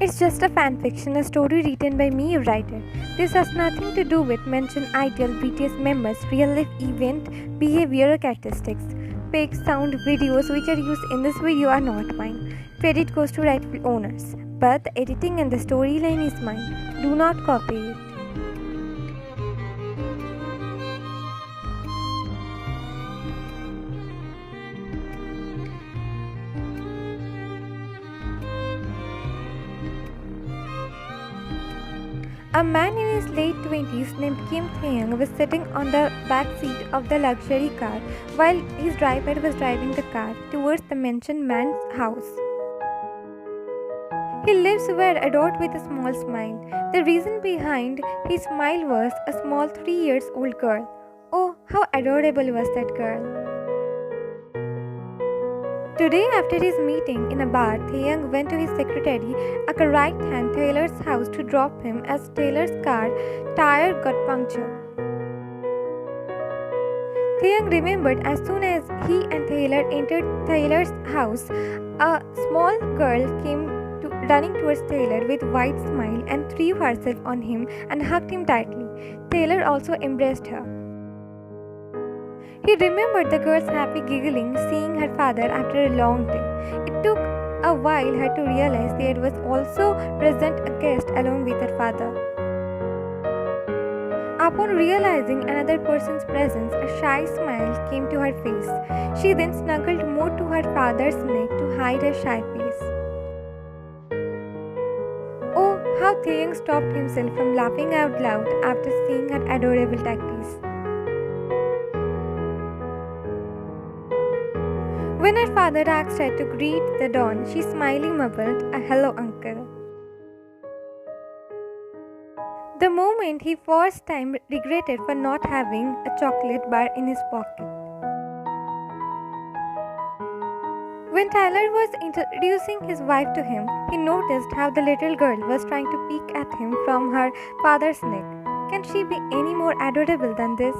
It's just a fanfiction, a story written by me, a writer. This has nothing to do with mentioned ideal BTS members, real life event, behavior or characteristics. Pics, sound, videos which are used in this video are not mine. Credit goes to rightful owners. But the editing and the storyline is mine. Do not copy it. A man in his late 20s named Kim Taehyung was sitting on the back seat of the luxury car while his driver was driving the car towards the mentioned man's house. His lips were adorned with a small smile. The reason behind his smile was a small 3-year-old girl. Oh, how adorable was that girl! Today, after his meeting in a bar, Taehyung went to his secretary at the right-hand Taylor's house to drop him as Taylor's car tire got punctured. Taehyung remembered as soon as he and Taylor entered Taylor's house, a small girl came running towards Taylor with a wide smile and threw herself on him and hugged him tightly. Taylor also embraced her. He remembered the girl's happy giggling, seeing her father after a long day. It took a while her to realize there was also present a guest along with her father. Upon realizing another person's presence, a shy smile came to her face. She then snuggled more to her father's neck to hide her shy face. Oh, how Taehyung stopped himself from laughing out loud after seeing her adorable tactics. When her father asked her to greet the dawn, she smiling mumbled, "A hello, uncle." The moment he first time regretted for not having a chocolate bar in his pocket. When Tyler was introducing his wife to him, he noticed how the little girl was trying to peek at him from her father's neck. Can she be any more adorable than this?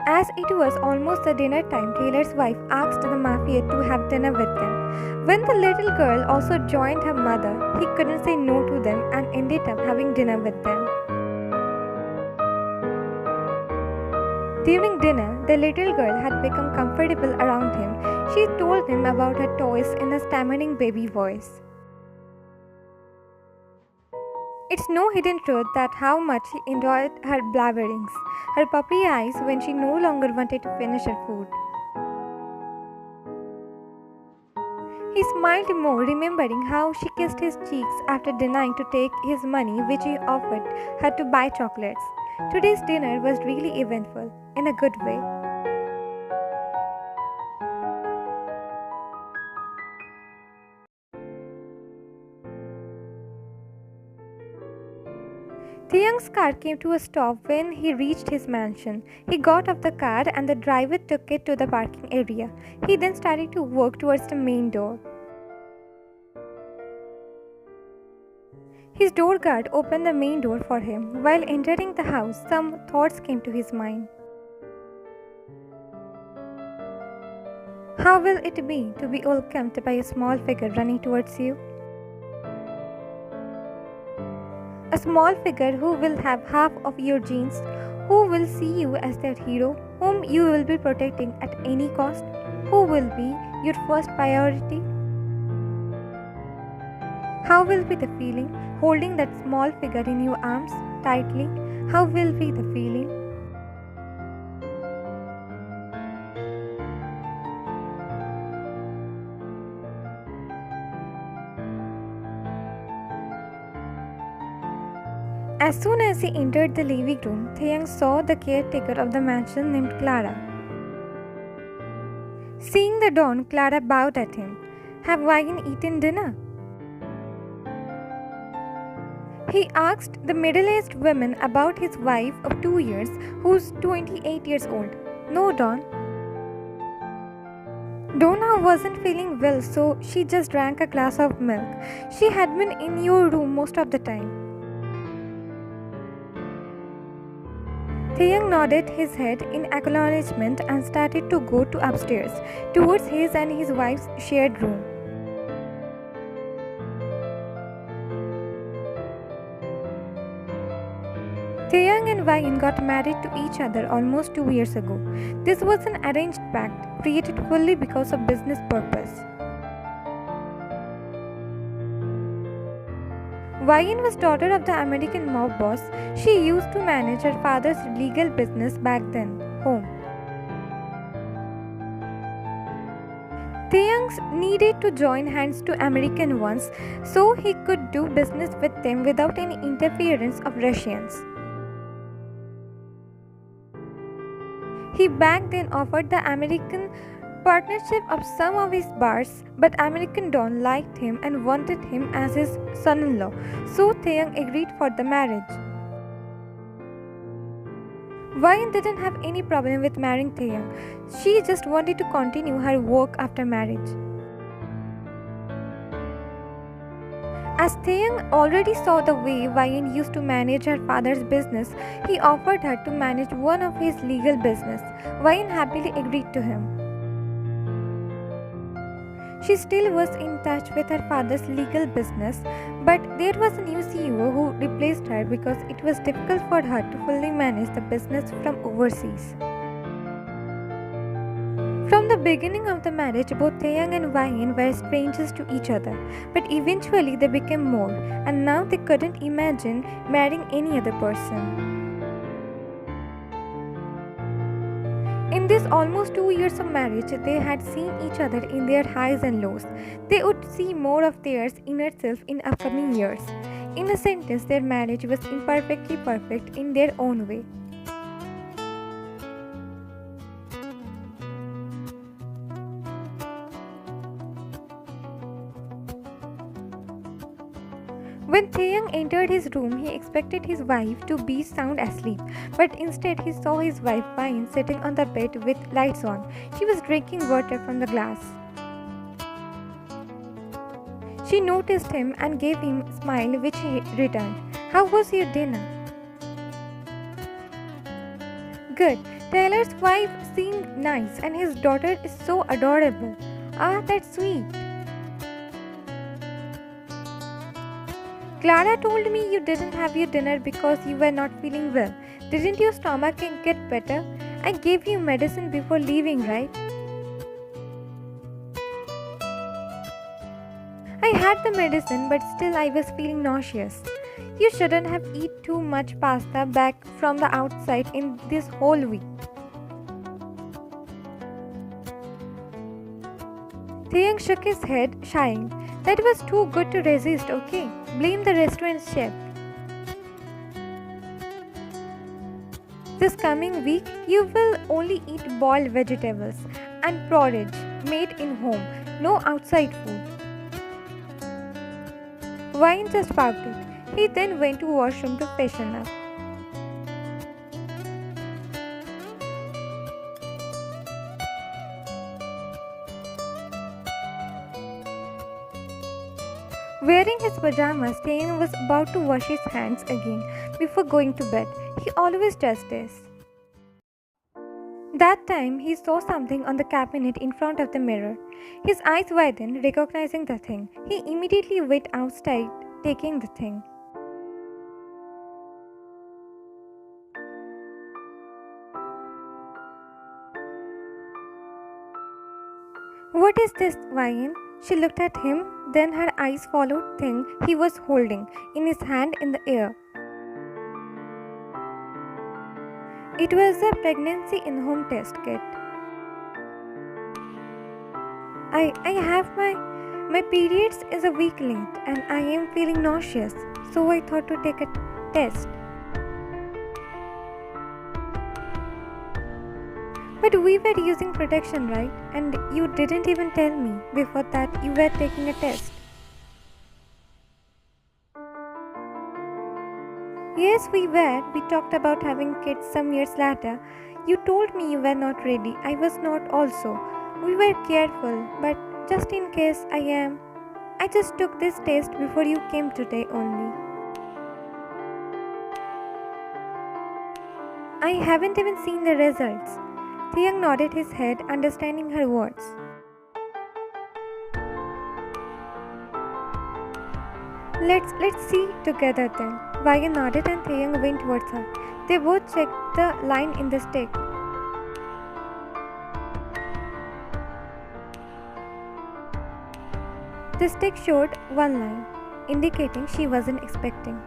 As it was almost the dinner time, Taylor's wife asked the mafia to have dinner with them. When the little girl also joined her mother, he couldn't say no to them and ended up having dinner with them. During dinner, the little girl had become comfortable around him. She told him about her toys in a stammering baby voice. It's no hidden truth that how much he enjoyed her blabberings, her puppy eyes when she no longer wanted to finish her food. He smiled more, remembering how she kissed his cheeks after denying to take his money which he offered her to buy chocolates. Today's dinner was really eventful, in a good way. Taehyung's car came to a stop when he reached his mansion. He got off the car and the driver took it to the parking area. He then started to walk towards the main door. His door guard opened the main door for him. While entering the house, some thoughts came to his mind. How will it be to be welcomed by a small figure running towards you? A small figure who will have half of your genes, who will see you as their hero, whom you will be protecting at any cost, who will be your first priority. How will be the feeling holding that small figure in your arms tightly? How will be the feeling? As soon as he entered the living room, Taehyung saw the caretaker of the mansion named Clara. Seeing the dawn, Clara bowed at him. "Have Wagon eaten dinner?" He asked the middle-aged woman about his wife of 2 years, who's 28 years old. "No, Dawn." Donna wasn't feeling well, so she just drank a glass of milk. She had been in your room most of the time. Taehyung nodded his head in acknowledgement and started to go to upstairs, towards his and his wife's shared room. Taehyung and Wine got married to each other almost 2 years ago. This was an arranged pact, created fully because of business purpose. Wine was daughter of the American mob boss. She used to manage her father's legal business back then, home. Taehyung needed to join hands to American ones so he could do business with them without any interference of Russians. He back then offered the American partnership of some of his bars, but American Don liked him and wanted him as his son-in-law, so Taehyung agreed for the marriage. Wine didn't have any problem with marrying Taehyung. She just wanted to continue her work after marriage. As Taehyung already saw the way Wine used to manage her father's business, he offered her to manage one of his legal business. Wine happily agreed to him. She still was in touch with her father's legal business, but there was a new CEO who replaced her because it was difficult for her to fully manage the business from overseas. From the beginning of the marriage, both Taehyung and Wine were strangers to each other, but eventually they became more, and now they couldn't imagine marrying any other person. In these almost 2 years of marriage, they had seen each other in their highs and lows. They would see more of theirs inner self in upcoming years. In a sentence, their marriage was imperfectly perfect in their own way. When Taehyung entered his room, he expected his wife to be sound asleep, but instead he saw his wife Wine sitting on the bed with lights on. She was drinking water from the glass. She noticed him and gave him a smile which he returned. "How was your dinner?" "Good. Taylor's wife seemed nice and his daughter is so adorable." "Ah, that's sweet." "Clara told me you didn't have your dinner because you were not feeling well. Didn't your stomach get better? I gave you medicine before leaving, right?" "I had the medicine, but still I was feeling nauseous." "You shouldn't have eaten too much pasta back from the outside in this whole week." Taehyung shook his head, shying. "That was too good to resist, okay? Blame the restaurant chef." "This coming week, you will only eat boiled vegetables and porridge made in home, no outside food." Wine just pouted. He then went to washroom to freshen up. Wearing his pajamas, Taehyung was about to wash his hands again before going to bed. He always does this. That time, he saw something on the cabinet in front of the mirror. His eyes widened, recognizing the thing. He immediately went outside, taking the thing. "What is this, Wine?" She looked at him, then her eyes followed the thing he was holding in his hand in the air. It was a pregnancy in home test kit. I have my periods is a week late and I am feeling nauseous, so I thought to take a test. But we were using protection, right? And you didn't even tell me before that you were taking a test. Yes, we were. We talked about having kids some years later. You told me you were not ready. I was not also. We were careful, but just in case I am. I just took this test before you came today only. I haven't even seen the results. Taehyung nodded his head, understanding her words. Let's see together then. Wyan nodded and Taehyung went towards her. They both checked the line in the stick. The stick showed one line, indicating she wasn't expecting.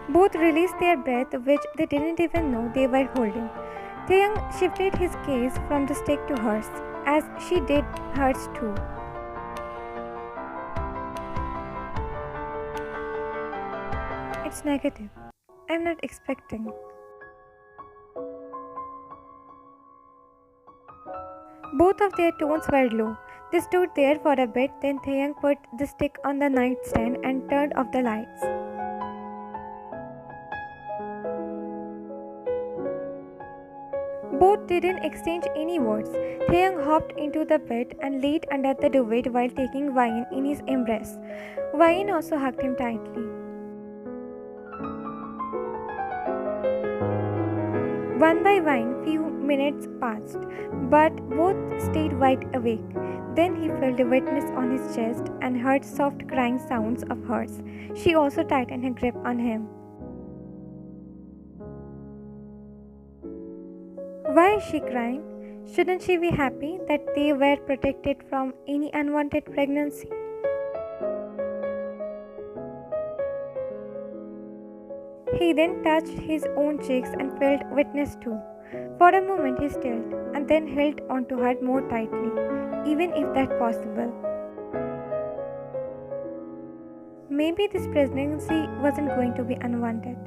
Both released their breath, which they didn't even know they were holding. Taehyung shifted his gaze from the stick to hers, as she did hers too. It's negative. I'm not expecting. Both of their tones were low. They stood there for a bit, then Taehyung put the stick on the nightstand and turned off the lights. Both didn't exchange any words. Taehyung hopped into the bed and laid under the duvet while taking Wyan in his embrace. Wyan also hugged him tightly. One by one, few minutes passed, but both stayed wide awake. Then he felt a wetness on his chest and heard soft crying sounds of hers. She also tightened her grip on him. Why is she crying? Shouldn't she be happy that they were protected from any unwanted pregnancy? He then touched his own cheeks and felt wetness too. For a moment he stilled and then held onto her more tightly, even if that possible. Maybe this pregnancy wasn't going to be unwanted.